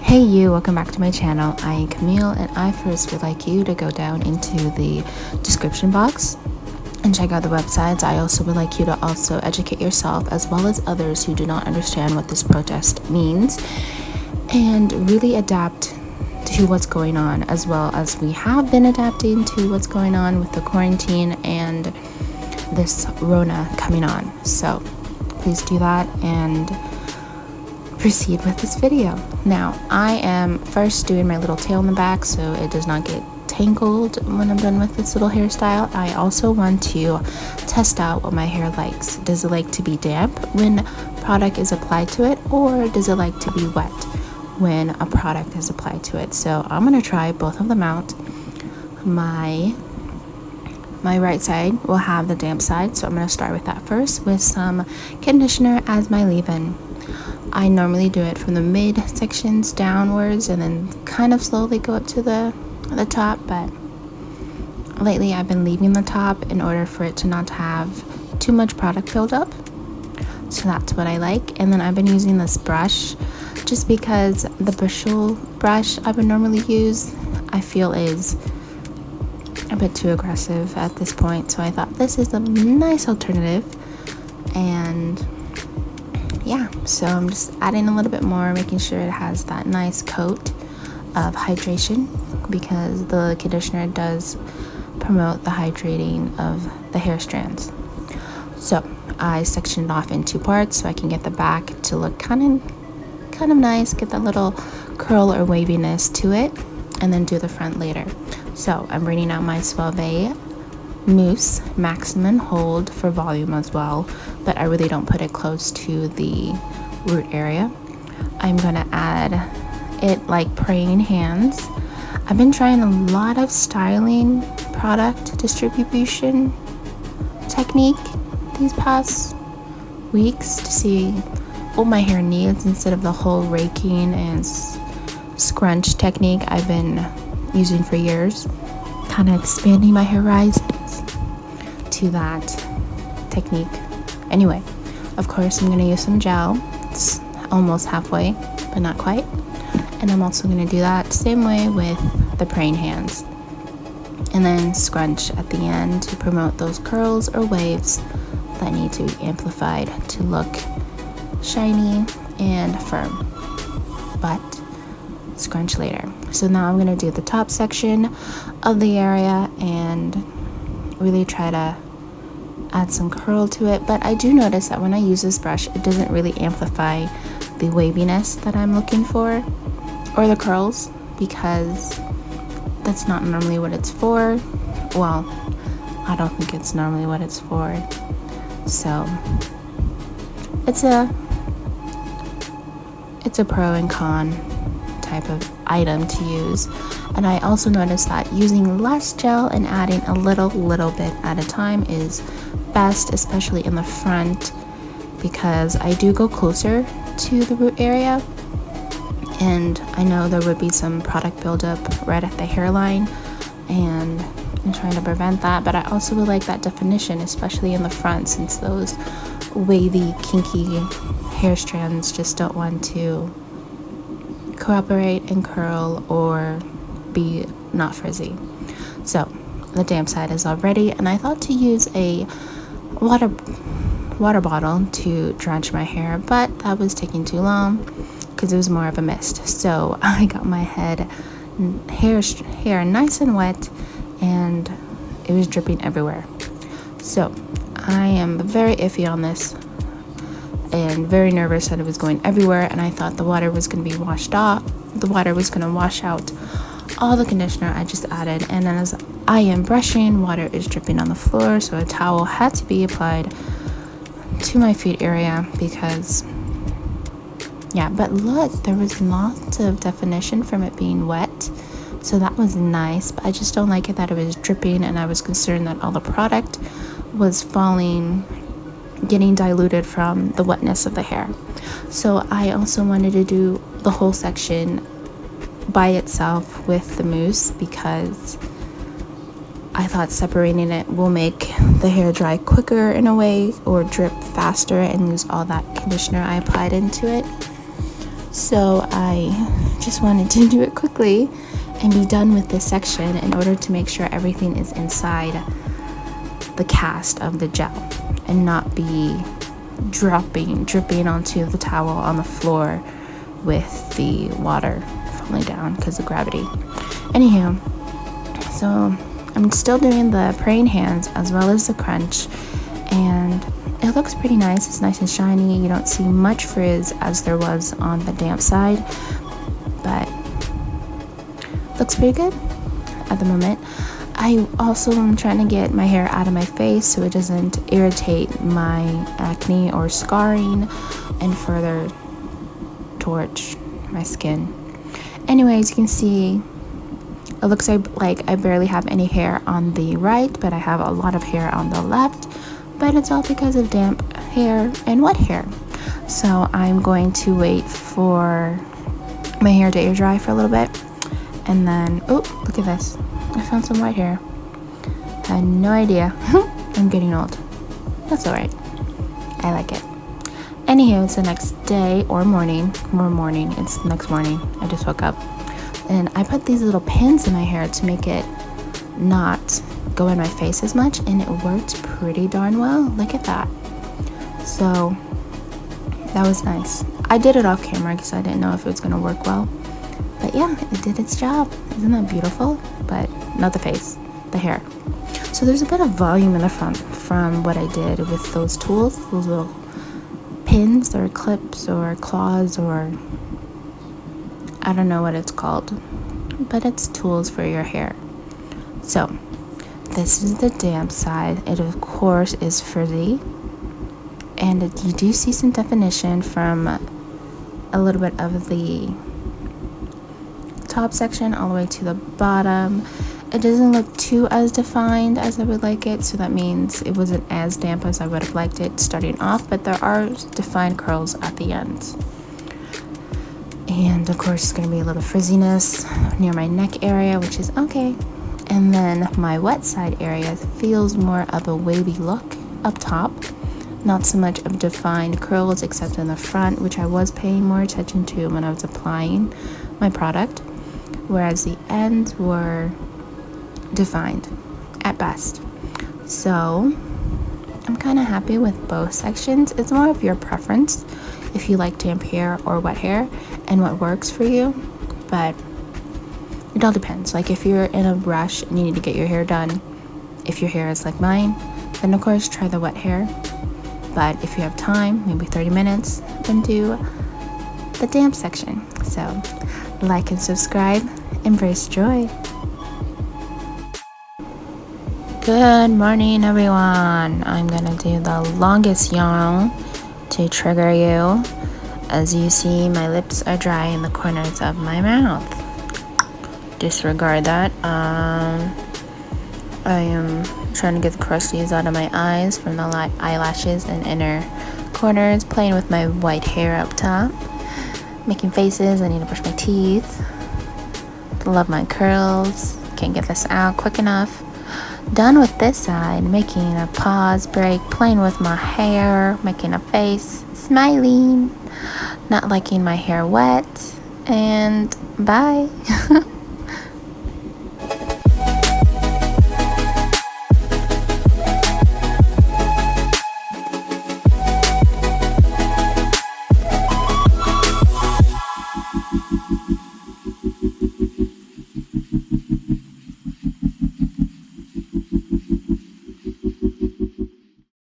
Hey you, welcome back to my channel. I am Camille, and I first would like you to go down into the description box and check out the websites. I also would like you to also educate yourself as well as others who do not understand what this protest means and really adapt to what's going on, as well as we have been adapting to what's going on with the quarantine and this Rona coming on. So please do that and proceed with this video. Now, I am first doing my little tail in the back so it does not get tangled when I'm done with this little hairstyle. I also want to test out what my hair likes. Does it like to be damp when product is applied to it, or does it like to be wet when a product is applied to it? So I'm going to try both of them out. My right side will have the damp side, so I'm going to start with that first with some conditioner as my leave-in. I normally do it from the mid sections downwards and then kind of slowly go up to the top, but lately I've been leaving the top in order for it to not have too much product build up. So that's what I like. And then I've been using this brush just because the bristle brush I would normally use I feel is a bit too aggressive at this point, so I thought this is a nice alternative. And yeah, so I'm just adding a little bit more, making sure it has that nice coat of hydration, because the conditioner does promote the hydrating of the hair strands. So I sectioned off in two parts so I can get the back to look kind of nice, get that little curl or waviness to it, and then do the front later. So I'm bringing out my Suave Mousse Maximum Hold for volume as well, but I really don't put it close to the root area. I'm gonna add it like praying hands. I've been trying a lot of styling product distribution technique these past weeks to see what my hair needs, instead of the whole raking and scrunch technique I've been using for years. Kind of expanding my horizons to that technique. Anyway, of course I'm going to use some gel. It's almost halfway, but not quite. And I'm also going to do that same way with the praying hands, and then scrunch at the end to promote those curls or waves that need to be amplified to look shiny and firm, but scrunch later. So now I'm going to do the top section of the area and really try to add some curl to it. But I do notice that when I use this brush, it doesn't really amplify the waviness that I'm looking for, or the curls, because that's not normally what it's for. Well, I don't think it's normally what it's for. So it's a pro and con type of item to use. And I also noticed that using less gel and adding a little bit at a time is best, especially in the front, because I do go closer to the root area, and I know there would be some product buildup right at the hairline, and I'm trying to prevent that. But I also would like that definition, especially in the front, since those wavy, kinky hair strands just don't want to cooperate and curl or be not frizzy. So the damp side is all ready, and I thought to use a water bottle to drench my hair, but that was taking too long because it was more of a mist. So I got my hair nice and wet, and it was dripping everywhere. So I am very iffy on this and very nervous that it was going everywhere, and I thought the water was going to be washed off. The water was going to wash out all the conditioner I just added, and then as I am brushing, water is dripping on the floor, so a towel had to be applied to my feet area, because yeah. But look, there was lots of definition from it being wet, so that was nice. But I just don't like it that it was dripping, and I was concerned that all the product was falling, getting diluted from the wetness of the hair. So I also wanted to do the whole section by itself with the mousse, because I thought separating it will make the hair dry quicker in a way, or drip faster and lose all that conditioner I applied into it. So I just wanted to do it quickly and be done with this section in order to make sure everything is inside the cast of the gel and not be dripping onto the towel on the floor with the water falling down because of gravity. Anywho, so I'm still doing the praying hands as well as the crunch, and it looks pretty nice. It's nice and shiny. You don't see much frizz as there was on the damp side, but looks pretty good at the moment. I also am trying to get my hair out of my face so it doesn't irritate my acne or scarring and further torch my skin. Anyways, you can see it looks like I barely have any hair on the right, but I have a lot of hair on the left, but it's all because of damp hair and wet hair. So I'm going to wait for my hair to air dry for a little bit, and then, oh, look at this. I found some white hair. I had no idea. I'm getting old. That's alright. I like it. Anywho, it's the next day or morning. More morning. It's the next morning. I just woke up. And I put these little pins in my hair to make it not go in my face as much. And it worked pretty darn well. Look at that. So, that was nice. I did it off camera because I didn't know if it was going to work well. But yeah, it did its job. Isn't that beautiful? But not the face, the hair. So there's a bit of volume in the front from what I did with those tools, those little pins or clips or claws, or I don't know what it's called, but it's tools for your hair. So this is the damp side. It of course is frizzy, and you do see some definition from a little bit of the top section all the way to the bottom. It doesn't look too as defined as I would like it, so that means it wasn't as damp as I would have liked it starting off, but there are defined curls at the ends. And of course it's going to be a little frizziness near my neck area, which is okay. And then my wet side area feels more of a wavy look up top, not so much of defined curls except in the front, which I was paying more attention to when I was applying my product, whereas the ends were defined at best. So I'm kind of happy with both sections. It's more of your preference if you like damp hair or wet hair and what works for you, but it all depends. Like if you're in a rush and you need to get your hair done, if your hair is like mine, then of course try the wet hair. But if you have time, maybe 30 minutes, then do the damp section. So like and subscribe. Embrace joy. Good morning, everyone. I'm gonna do the longest yawn to trigger you. As you see, my lips are dry in the corners of my mouth. Disregard that. I am trying to get the crusties out of my eyes from the eyelashes and inner corners, playing with my white hair up top, making faces. I need to brush my teeth. Love my curls. Can't get this out quick enough. Done with this side, making a pause break, playing with my hair, making a face, smiling, not liking my hair wet, and bye.